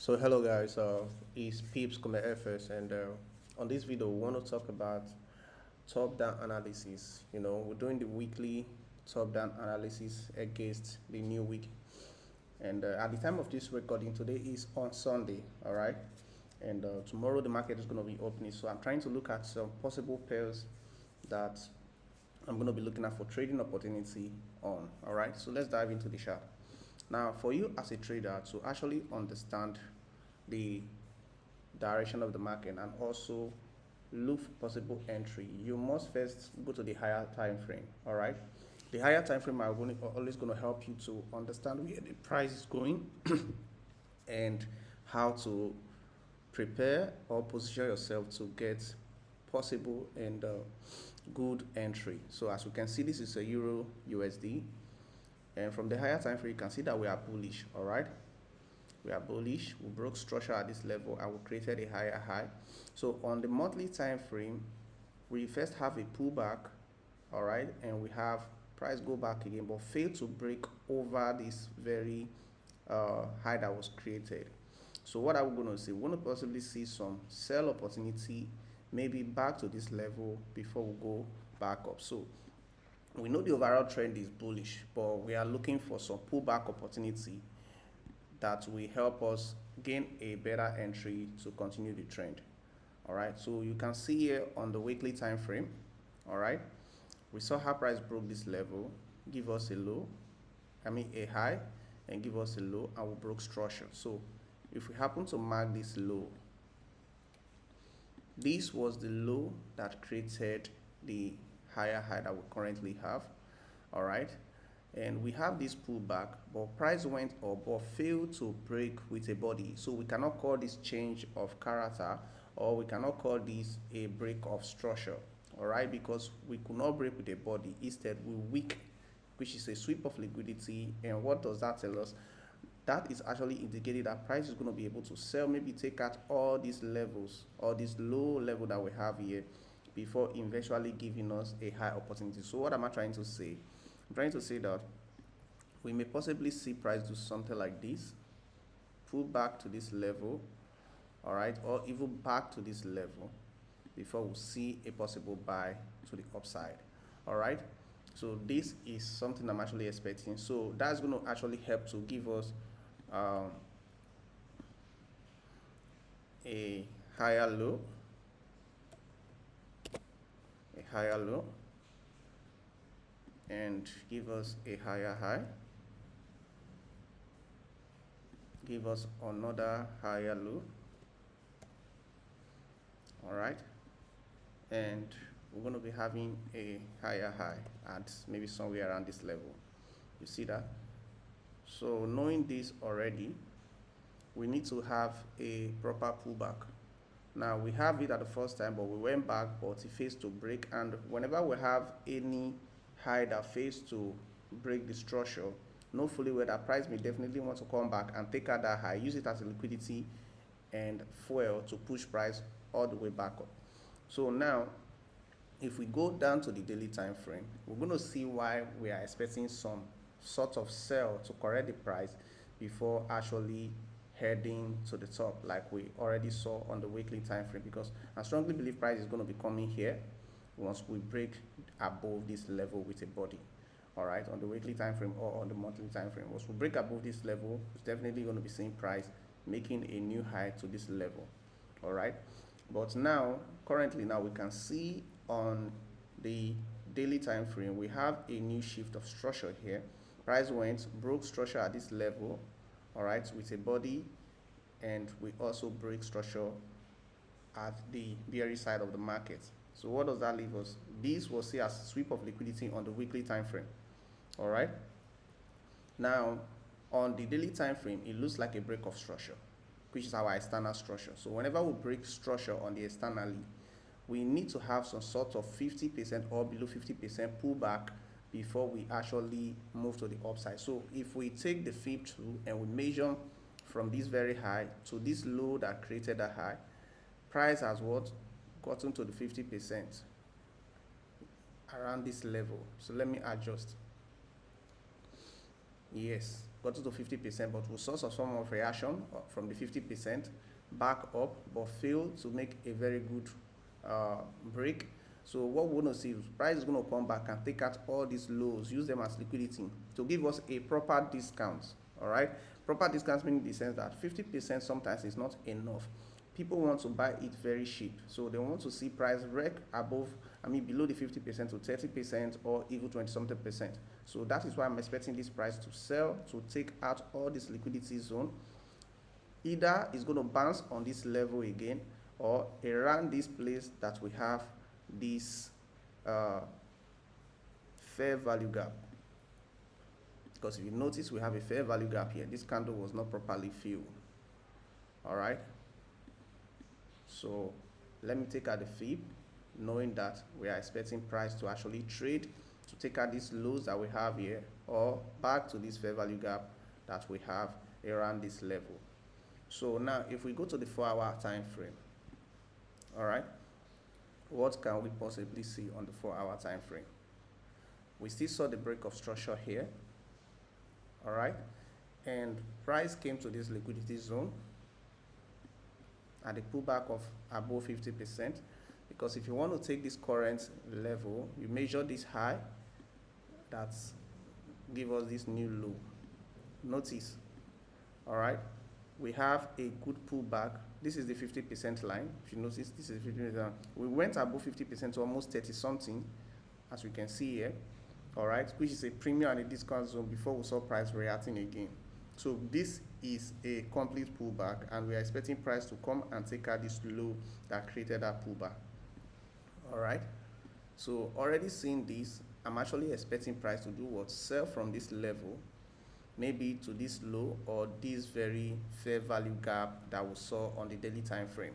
So hello guys, it's Peeps Come FS, and on this video we want to talk about top-down analysis. We're doing the weekly top-down analysis against the new week, and at the time of this recording, today is on Sunday, all right, and tomorrow the market is going to be opening. So I'm trying to look at some possible pairs that I'm going to be looking at for trading opportunity on. All right, so let's dive into the chart. Now, for you as a trader to actually understand the direction of the market and also look for possible entry, you must first go to the higher time frame. All right, the higher time frame are always going to help you to understand where the price is going and how to prepare or position yourself to get possible and good entry. So as you can see, this is a Euro USD, and from the higher time frame you can see that we are bullish. All right, we are bullish. We broke structure at this level and we created a higher high. So on the monthly time frame, we first have a pullback, all right, and we have price go back again but fail to break over this very high that was created. So what are we going to see? We're going to possibly see some sell opportunity, maybe back to this level before we go back up. So we know the overall trend is bullish, but we are looking for some pullback opportunity that will help us gain a better entry to continue the trend. All right, so you can see here on the weekly time frame, all right, we saw how price broke this level, give us a low, a high, and give us a low, and we broke structure. So if we happen to mark this low, this was the low that created the higher high that we currently have. All right, and we have this pullback, but price went up but failed to break with a body. So we cannot call this change of character, or we cannot call this a break of structure. All right, because we could not break with a body. Instead, we weak, which is a sweep of liquidity. And what does that tell us? That is actually indicating that price is going to be able to sell, maybe take out all these levels or this low level that we have here before eventually giving us a high opportunity. So what am I trying to say? I'm trying to say that we may possibly see price do something like this, pull back to this level, all right, or even back to this level before we see a possible buy to the upside. All right, so this is something I'm actually expecting. So that's going to actually help to give us a higher low, and give us a higher high, give us another higher low. All right, and we're going to be having a higher high at maybe somewhere around this level. You see that? So knowing this already, we need to have a proper pullback. Now we have it at the first time, but we went back, but it fails to break. And whenever we have any high that fails to break the structure, know fully well that price may definitely want to come back and take out that high, use it as a liquidity and fuel to push price all the way back up. So now if we go down to the daily time frame, we're going to see why we are expecting some sort of sell to correct the price before actually heading to the top like we already saw on the weekly time frame, because I strongly believe price is going to be coming here once we break above this level with a body. All right, on the weekly time frame or on the monthly time frame, once we break above this level, it's definitely going to be seeing price making a new high to this level. All right, but now currently now we can see on the daily time frame we have a new shift of structure here. Price went, broke structure at this level, all right, with a body, and we also break structure at the bearish side of the market. So what does that leave us? This will see as sweep of liquidity on the weekly time frame. All right, now on the daily time frame it looks like a break of structure, which is our external structure. So whenever we break structure on the externally, we need to have some sort of 50% or below 50% pullback before we actually move to the upside. So if we take the fib tool and we measure from this very high to this low that created that high, price has what gotten to the 50% around this level. So let me adjust. Yes, gotten to 50%, but we saw some form of reaction from the 50% back up, but failed to make a very good break. So what we're going to see is price is going to come back and take out all these lows, use them as liquidity to give us a proper discount. All right, proper discounts meaning the sense that 50% sometimes is not enough. People want to buy it very cheap, so they want to see price wreck above, below the 50% to 30% or even 20 something percent. So that is why I'm expecting this price to sell, to take out all this liquidity zone. Either it's going to bounce on this level again, or around this place that we have this fair value gap. Because if you notice, we have a fair value gap here. This candle was not properly filled. All right. So let me take out the fib, knowing that we are expecting price to actually trade to take out these lows that we have here, or back to this fair value gap that we have around this level. So now if we go to the 4-hour time frame, all right, what can we possibly see on the 4-hour time frame? We still saw the break of structure here, all right, and price came to this liquidity zone at a pullback of above 50%, because if you want to take this current level, you measure this high, that's give us this new low. Notice, all right, we have a good pullback. This is the 50% line. If you notice, this is 50%. We went above 50% to almost 30 something, as we can see here, all right, which is a premium and a discount zone before we saw price reacting again. So this is a complete pullback, and we are expecting price to come and take out this low that created that pullback. All right, so already seeing this, I'm actually expecting price to do what? Sell from this level, maybe to this low or this very fair value gap that we saw on the daily time frame,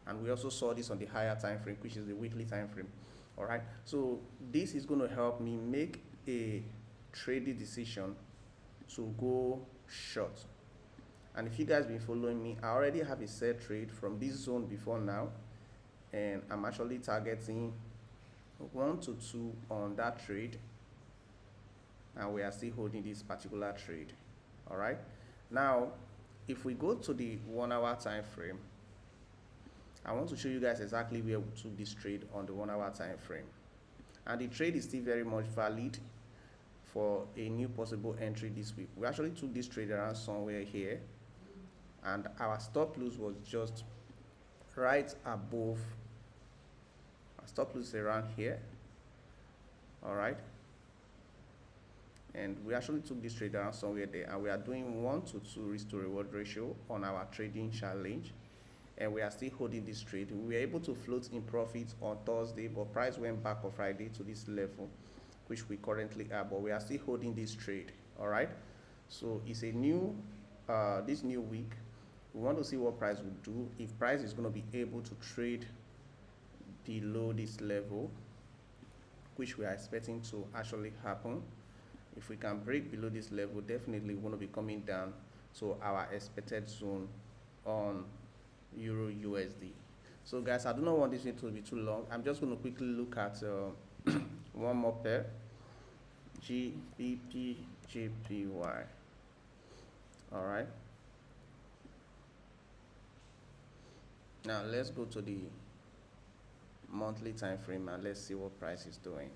and we also saw this on the higher time frame, which is the weekly time frame. All right, so this is going to help me make a trading decision to go short. And if you guys been following me, I already have a set trade from this zone before now, and I'm actually targeting 1 to 2 on that trade, and we are still holding this particular trade. All right, now if we go to the 1-hour time frame, I want to show you guys exactly where we took this trade on the 1-hour time frame, and the trade is still very much valid for a new possible entry this week. We actually took this trade around somewhere here, and our stop loss was just right above. Our stop loss around here, all right, and we actually took this trade around somewhere there, and we are doing 1 to 2 risk to reward ratio on our trading challenge, and we are still holding this trade. We were able to float in profit on Thursday, but price went back on Friday to this level, which we currently are, but we are still holding this trade. All right, so it's a new this new week. We want to see what price will do. If price is going to be able to trade below this level, which we are expecting to actually happen. If we can break below this level, definitely we want to be coming down to our expected zone on EURUSD. So guys, I do not want this video to be too long. I'm just going to quickly look at one more pair, GBP/JPY. All right, now let's go to the monthly time frame and let's see what price is doing.